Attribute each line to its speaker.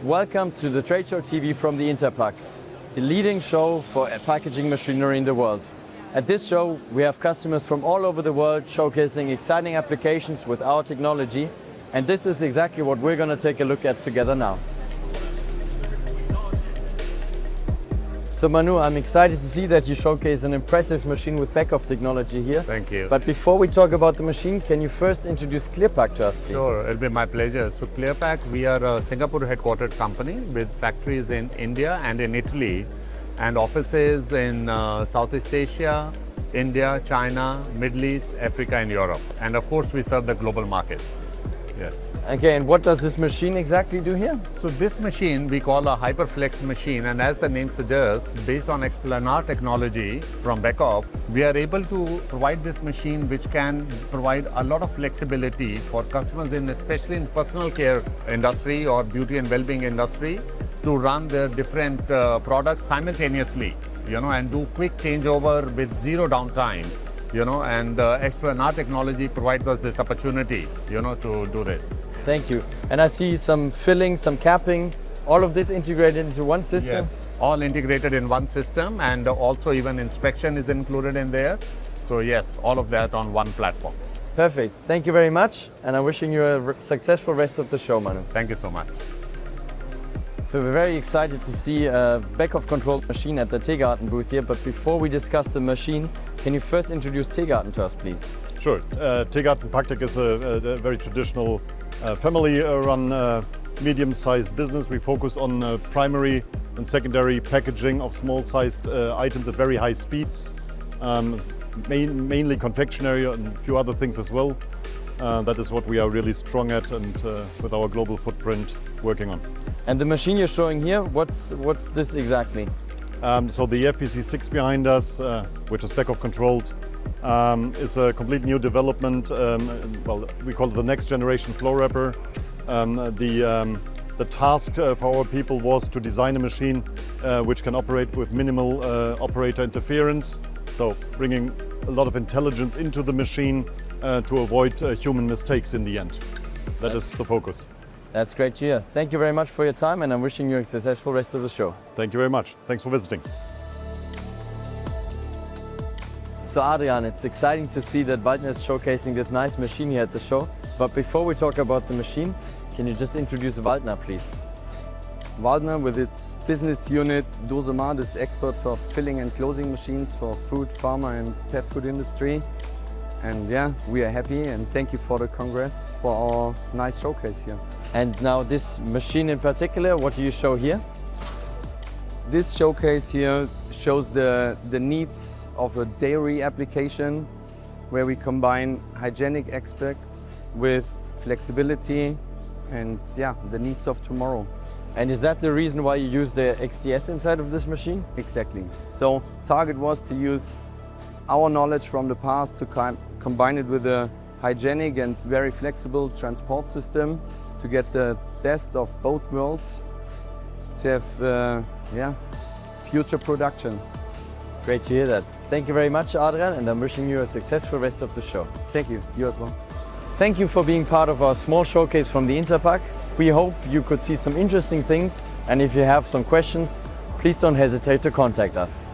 Speaker 1: Welcome to the Trade Show TV from the Interpack, the leading show for packaging machinery in the world. At this show, we have customers from all over the world showcasing exciting applications with our technology, and this is exactly what we're going to take a look at together now. So Manu, I'm excited to see that you showcase an impressive machine with Beckhoff technology here.
Speaker 2: Thank you.
Speaker 1: But before we talk about the machine, can you first introduce Interpack to us, please?
Speaker 2: Sure, it'll be my pleasure. So Interpack, we are a Singapore headquartered company with factories in India and in Italy and offices in Southeast Asia, India, China, Middle East, Africa and Europe. And of course we serve the global markets. Yes.
Speaker 1: Okay, and what does this machine exactly do here?
Speaker 2: So this machine we call a HyperFlex machine, and as the name suggests, based on explanar technology from Beckhoff, we are able to provide this machine which can provide a lot of flexibility for customers especially in personal care industry or beauty and well-being industry to run their different products simultaneously, and do quick changeover with zero downtime. And explanar technology provides us this opportunity, to do this.
Speaker 1: Thank you. And I see some filling, some capping, all of this integrated into one system?
Speaker 2: Yes, all integrated in one system, and also even inspection is included in there. So yes, all of that on one platform.
Speaker 1: Perfect. Thank you very much, and I'm wishing you a successful rest of the show, Manu.
Speaker 2: Thank you so much.
Speaker 1: So we're very excited to see a Beckhoff controlled machine at the Teegarten booth here, but before we discuss the machine, can you first introduce Teegarten to us, please?
Speaker 3: Sure. Teegarten Packtech is a very traditional family-run medium-sized business. We focus on primary and secondary packaging of small-sized items at very high speeds, mainly confectionery and a few other things as well. That is what we are really strong at, and with our global footprint working on.
Speaker 1: And the machine you're showing here, what's this exactly?
Speaker 3: So the FPC6 behind us, which is Beckhoff controlled, is a complete new development. Well, we call it the next generation flow wrapper. The task for our people was to design a machine which can operate with minimal operator interference. So bringing a lot of intelligence into the machine to avoid human mistakes in the end. That is the focus.
Speaker 1: That's great to hear. Thank you very much for your time, and I'm wishing you a successful rest of the show.
Speaker 3: Thank you very much. Thanks for visiting.
Speaker 1: So Adrian, it's exciting to see that Waldner is showcasing this nice machine here at the show. But before we talk about the machine, can you just introduce Waldner, please?
Speaker 4: Waldner, with its business unit Dosomar, is expert for filling and closing machines for food, pharma and pet food industry. And yeah, we are happy, and thank you for the congrats for our nice showcase here.
Speaker 1: And now this machine in particular, what do you show here?
Speaker 4: This showcase here shows the needs of a dairy application where we combine hygienic aspects with flexibility and the needs of tomorrow.
Speaker 1: And is that the reason why you use the XDS inside of this machine?
Speaker 4: Exactly. So target was to use our knowledge from the past to combine it with a hygienic and very flexible transport system to get the best of both worlds, to have future production.
Speaker 1: Great to hear that. Thank you very much, Adrian, and I'm wishing you a successful rest of the show.
Speaker 4: Thank you. You as well.
Speaker 1: Thank you for being part of our small showcase from the Interpack. We hope you could see some interesting things, and if you have some questions, please don't hesitate to contact us.